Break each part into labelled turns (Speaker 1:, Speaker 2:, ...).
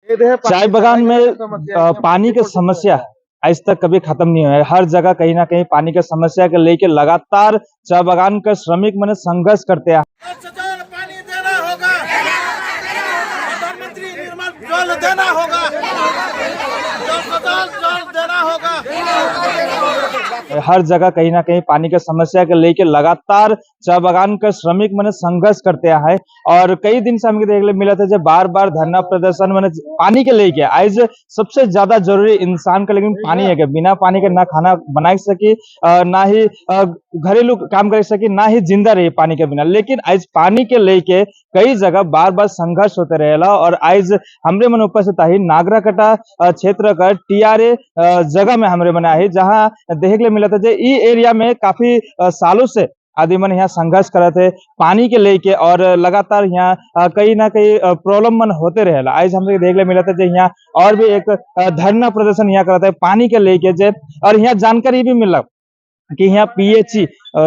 Speaker 1: चाय बागान में पानी की समस्या आज तक कभी खत्म नहीं हुआ है। हर जगह कहीं ना कहीं पानी की समस्या को लेकर लगातार चाय बागान का श्रमिक मैंने संघर्ष करते हैं।
Speaker 2: पानी देना होगा, प्रधानमंत्री निर्मल जल देना होगा, जल देना होगा।
Speaker 1: हर जगह कहीं ना कहीं पानी की समस्या को लेकर लगातार चाय बागान का श्रमिक मैंने संघर्ष करते हैं और कई दिन से हमें देखने मिला था जब बार बार धरना प्रदर्शन मैंने पानी के लेके आज सबसे ज्यादा जरूरी इंसान का लेकिन पानी है। बिना पानी के ना खाना बना सके, ना ही घरेलू काम कर सके, ना ही जिंदा रहे पानी के बिना। लेकिन आज पानी के लेके कई जगह बार बार संघर्ष होते रहेला और आज हमरे मन उपस्थित है नागराकटा क्षेत्र का टीआरए जगह में हमरे मन है, जहां देखने मिला था ई एरिया में काफी सालों से आदमी मन यहाँ संघर्ष करत है पानी के लेके और लगातार यहाँ कहीं ना कहीं प्रॉब्लम मन होते रहेला। आज हमरे देखने मिला था यहाँ और भी एक धरना प्रदर्शन यहाँ करता है पानी के लेके और यहाँ जानकारी भी मिला कि यहाँ पीएचई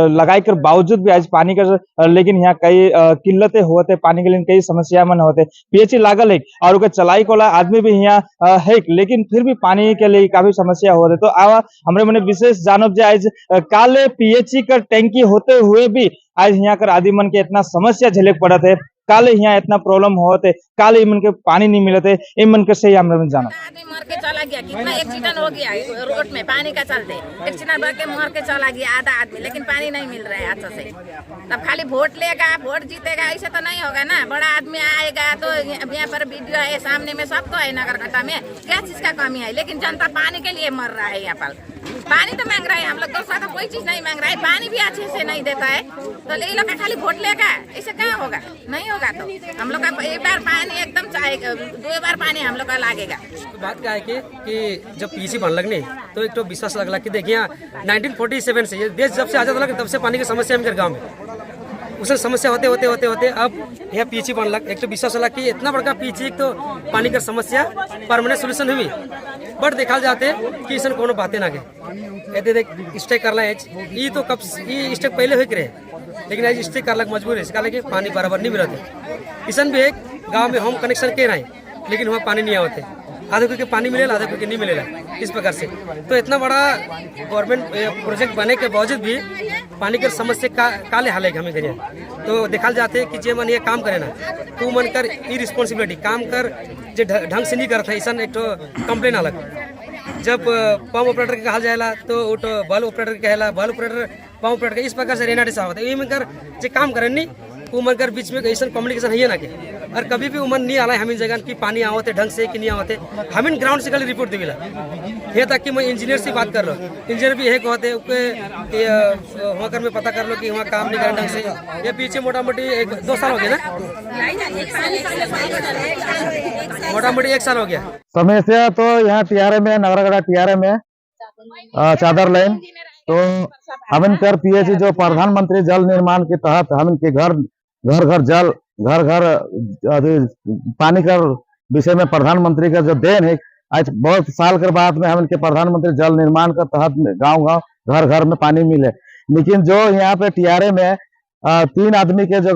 Speaker 1: लगाई कर बावजूद भी आज पानी का लेकिन यहाँ कई किल्लतें होते पानी के लिए, कई समस्या मन होते। पीएचई लागल है और उनके चलाई कोला आदमी भी यहाँ है, लेकिन फिर भी पानी के लिए काफी समस्या होते। तो आवा हमरे मने विशेष जानब जे आज काले पीएचई का टैंकी होते हुए भी आज यहाँ कर आदमी मन के इतना समस्या झेले पड़त है, काले यहाँ इतना प्रॉब्लम होते, काले इमन के पानी नहीं मिलते, इमन के सही हमरे जाना।
Speaker 3: आदमी मर के चला गया, कितना एक्सीडेंट हो गया रोड में पानी का चलते, एक्सीडेंट भर के मर के चला गया आधा आदमी, लेकिन पानी नहीं मिल रहा है अच्छा से। तब खाली वोट लेगा, वोट जीतेगा, ऐसे तो नहीं होगा ना। बड़ा आदमी आएगा तो यहाँ पर वीडियो है, सामने में सब तो है नगरकटा में, क्या चीज का कमी है, लेकिन जनता पानी के लिए मर रहा है। यहाँ पर पानी तो मांग रहा है, हम लोग दूसरा तो कोई चीज नहीं मांग रहा है, पानी भी अच्छे से नहीं देता है। तो ये लोग का खाली वोट लेगा, ऐसे क्या होगा? नहीं होगा। तो हम लोग का एक बार पानी एकदम चाहेगा, 2 बार पानी हम लोग का लागेगा।
Speaker 4: बात क्या है कि जब पीसी बन लगने तो एक तो विश्वास लगला कि देखिए 1947 से ये देश जब से आजाद लगा तब से पानी की समस्या है गाँव में। उससे समस्या होते होते होते होते अब यह पीएचई बन लग, एक तो विश्वास लगा कि इतना बड़का पीएचई तो पानी का समस्या परमानेंट सोल्यूशन हुई। बट देखा जाते कि इसने कोनो बातें ना के देख स्टेक करला है, ये तो कब ये स्टेक पहले हुई करे, लेकिन आज स्टेक करला मजबूर है, इसका लगे पानी बराबर नहीं मिलते। किसान भी एक गाँव में होम कनेक्शन के रहे, लेकिन वहाँ पानी नहीं आवते, आधे कोई के पानी मिलेगा, आधे कोई के नहीं मिलेगा, इस प्रकार से। तो इतना बड़ा गवर्नमेंट प्रोजेक्ट बने के बावजूद भी पानी के समस्या काले हाल है हमें करिए। तो देखा जाते कि जे मन ये काम करे ना तू मन कर ई रिस्पॉन्सिबिलिटी काम कर जे ढंग से नहीं करता, ऐसा एक तो कंप्लेन अलग। जब पंप ऑपरेटर के कहा जाएला तो वो तो बल्ब ऑपरेटर के कहला, बल्ब ऑपरेटर पंप ऑपरेटर के, इस प्रकार से रहना डिसा होता है। ये मन कर जे काम करे नहीं उमन कर बीच में ऐसा कम्युनिकेशन है ना के, और कभी भी उमन नहीं आला हमें जगह की पानी आवते ढंग से कि नहीं आवते, हमें ग्राउंड से कल रिपोर्ट देवेला ये तक कि मैं इंजीनियर से बात कर लो, इंजीनियर भी है कहते वहाँ कर में पता कर लो कि वहाँ काम नहीं करे ढंग से। ये पीछे मोटा मोटी 2 साल हो गया ना, मोटा मोटी 1 साल हो गया।
Speaker 5: समस्या तो यहाँ टीआरए में, नगरकटा टीआरए में चादर लाइन तो हमन कर पीएचई जो प्रधानमंत्री जल निर्माण के तहत हमन के घर घर जल घर घर पानी का विषय में प्रधानमंत्री का जो देन है, आज बहुत साल के बाद में हमन के प्रधानमंत्री जल निर्माण के तहत गांव गांव घर घर में पानी मिले। लेकिन जो यहाँ पे टीआरए में 3 आदमी के जो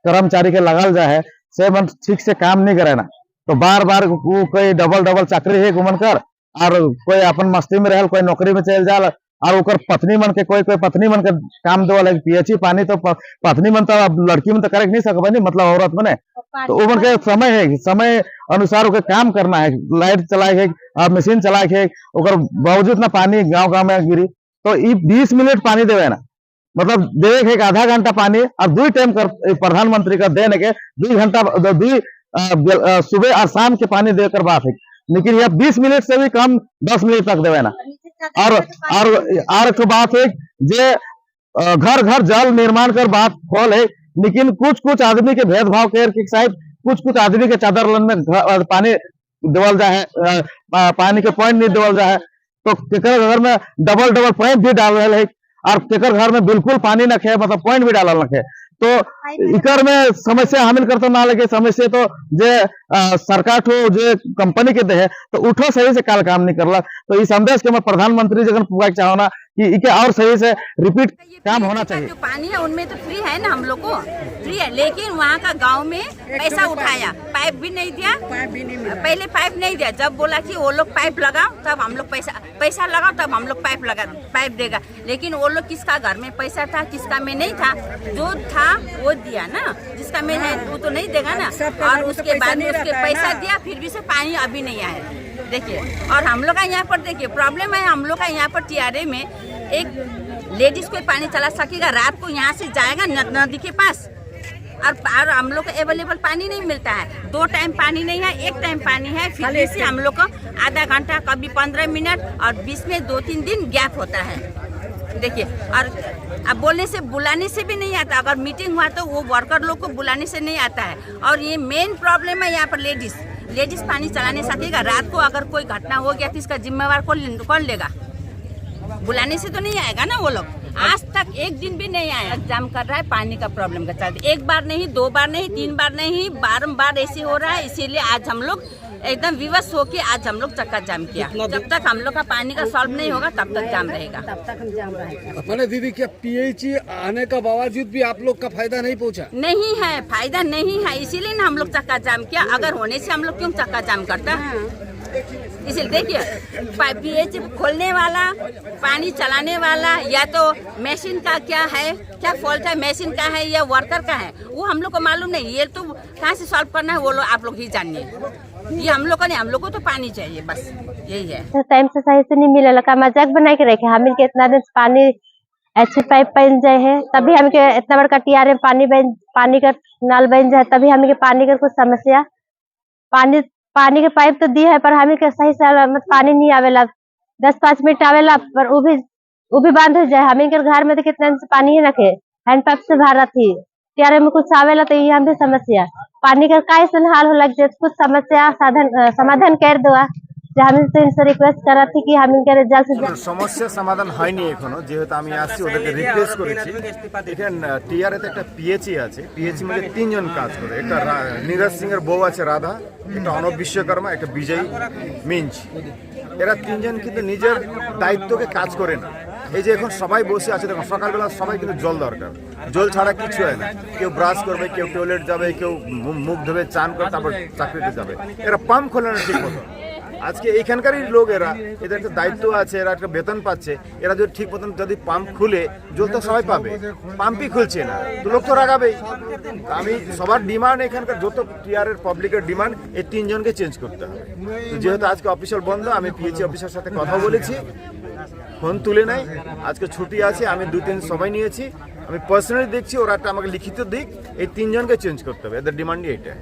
Speaker 5: कर्मचारी के लगल जाए से मन ठीक से काम नहीं करे ना, तो बार बार कोई डबल चाकरी है घूमन कर, और कोई अपन मस्ती में रहल, कोई नौकरी में चल जाल, और ओकर पत्नी मन के कोई पत्नी मन के काम देवल। पीएचई पानी तो पत्नी मन तो लड़की मन तो करे नहीं सकबे नहीं, मतलब औरत मने तो उमन के समय है, समय अनुसार ओके काम करना है, लाइट चलाए है, मशीन चलाए है, ओकर बावजूद ना पानी गांव गांव में गिरी तो 20 मिनट पानी देवे ना, मतलब देवे है आधा घंटा पानी, और 2 टाइम कर प्रधानमंत्री का देने के 2 घंटा सुबह और शाम के पानी देकर बात है। लेकिन यह 20 मिनट से भी कम 10 मिनट तक देवे ना। और एक बात है जे घर घर जल निर्माण कर बात खोल है, लेकिन कुछ आदमी के भेदभाव के साथ कुछ आदमी के चादर में पानी देवल जाए, पानी के पॉइंट नहीं देवल जाए, तो केकर घर में डबल पॉइंट भी डाल रहे है, और केकर घर में बिल्कुल पानी न खे, मतलब पॉइंट भी डाल रखे। तो इकर में समस्या हमिल करते ना लगे, समस्या तो जे सरकार ठो जे कंपनी के दे तो उठो सही से काल काम नहीं करला। तो इस संदेश के मैं प्रधानमंत्री जगह पुगा चाहो ना कि इके और सही से रिपीट काम होना चाहिए।
Speaker 3: जो पानी है उनमें तो फ्री है ना, हम लोग को फ्री है, लेकिन वहाँ का गांव में पैसा उठाया, पाइप भी नहीं दिया, पहले पाइप नहीं दिया, जब बोला कि वो लोग पाइप लगाओ तब हम लोग पैसा लगाओ तब हम लोग पाइप देगा, लेकिन वो लोग किसका घर में पैसा था किसका में नहीं था, जो था वो दिया ना, जिसका में है वो तो नहीं देगा ना। और उसके बाद में उसके पैसा दिया, फिर भी से पानी अभी नहीं आया। देखिए, और हम लोग का यहाँ पर देखिए प्रॉब्लम है, हम लोग का यहाँ पर टीआरए में एक लेडीज कोई पानी चला सकेगा, रात को यहाँ से जाएगा नदी के पास, और हम लोग को अवेलेबल पानी नहीं मिलता है, 2 टाइम पानी नहीं है, 1 टाइम पानी है, फिर भी से हम लोग को आधा घंटा कभी 15 मिनट और बीच में 2-3 दिन गैप होता है। देखिए, और अब बोलने से बुलाने से भी नहीं आता, अगर मीटिंग हुआ तो वो वर्कर लोग को बुलाने से नहीं आता है। और ये मेन प्रॉब्लम है यहाँ पर, लेडीज पानी चला नहीं सकेगा, रात को अगर कोई घटना हो गया तो इसका जिम्मेवार कौन लेगा, बुलाने से तो नहीं आएगा ना वो लोग। आज तक एक दिन भी नहीं आया, जाम कर रहा है पानी का प्रॉब्लम का चलते, 1 बार नहीं, 2 बार नहीं, 3 बार नहीं, बारंबार ऐसे हो रहा है। इसीलिए आज हम लोग एकदम विवश होके आज हम लोग चक्का जाम किया। जब तक हम लोग का पानी का सॉल्व नहीं होगा तब तक जाम रहेगा, तब तक हम जाम रहेगा।
Speaker 6: अपने दीदी, क्या पीएचई आने का बावजूद भी आप लोग का फायदा नहीं पहुंचा?
Speaker 3: नहीं है, फायदा नहीं है, इसीलिए ना हम लोग चक्का जाम किया। अगर होने से हम लोग क्यों चक्का जाम करता है? इसलिए देखिए, पीएचई खोलने वाला, पानी चलाने वाला, या तो मशीन का क्या फॉल्ट है, मशीन का है या वर्कर का है, वो हम लोग को मालूम नहीं। ये तो कहाँ से सॉल्व करना है वो लोग आप लोग ही जानिए, ये हम लोग को नहीं, हम लोग को तो पानी चाहिए, बस यही है।
Speaker 7: टाइम से सही से नहीं मिले, का मजाक बना के रखे हम इनके इतना दिन से पानी अच्छी पाइप बन जाए है, तभी हम के इतना बड़का टीआरए पानी का नल बन जाए, तभी हम के पानी का कुछ समस्या, पानी के पाइप तो दी है पर हमें के सही से पानी नहीं आवेला, 10-5 मिनट आवेला, पर वो भी बंद हो जाए। हमें के घर में तो कितना दिन से पानी ही रखे, हैंड पंप से भरा थी, टीआरए में कुछ आवेला तो ये हमें समस्या, पानी का कैसे हाल हो लग जाए, कुछ समस्या समाधान कर दो। हमें तो इनसे रिक्वेस्ट करा थी कि हम इनके जल्द से जल्द
Speaker 8: समस्या समाधान হয়নি এখনো, যেহেতু আমি আসছি ওদেরকে রিকোয়েস্ট করেছি। এখানে টিআরএতে একটা পিএচই আছে, পিএচই মধ্যে 3 জন কাজ করে, একটা নীরজ সিং এর বউ আছে রাধা, একটা অনব বিশ্বকর্মা, একটা বিজয় মিঞ্জ। এরা 3 জন কিন্তু নিজের দায়িত্বকে কাজ করে না। এই যে এখন সবাই বসে আছে, দেখুন সকালবেলা সবাই কিন্তু জল দরকার, জল ছাড়া কিছু হয় না, কেউ ব্রাশ করবে, কেউ টয়লেট যাবে, কেউ মুখ ধোবে, চান করে তারপর চাকরিতে যাবে। এরা পাম্প খোলে না ঠিক মতো। আজকে এইখানকারই লোক, এদের একটা দায়িত্ব আছে, এরা একটা বেতন পাচ্ছে, এরা যদি ঠিক মতন যদি পাম্প খুলে জল তো সবাই পাবে, পাম্পই খুলছে না তো লোক তো রাগাবেই। আমি সবার ডিমান্ড, এখানকার যত টিআরএর পাবলিকের ডিমান্ড, এই 3 জনকে চেঞ্জ করতে হবে। তো যেহেতু আজকে অফিসিয়াল বন্ধ, আমি পিএইচই অফিসার সাথে কথা বলেছি, ফোন তুলে নাই, আজকে ছুটি আছে, আমি 2-3 সময় নিয়েছি, আমি পার্সোনালি দেখছি, ওরা একটা আমাকে লিখিত দিক, এই 3 জনকে চেঞ্জ করতে হবে, এদের ডিমান্ডই এটা।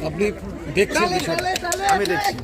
Speaker 6: আপনি দেখছেন?
Speaker 8: আমি দেখছি।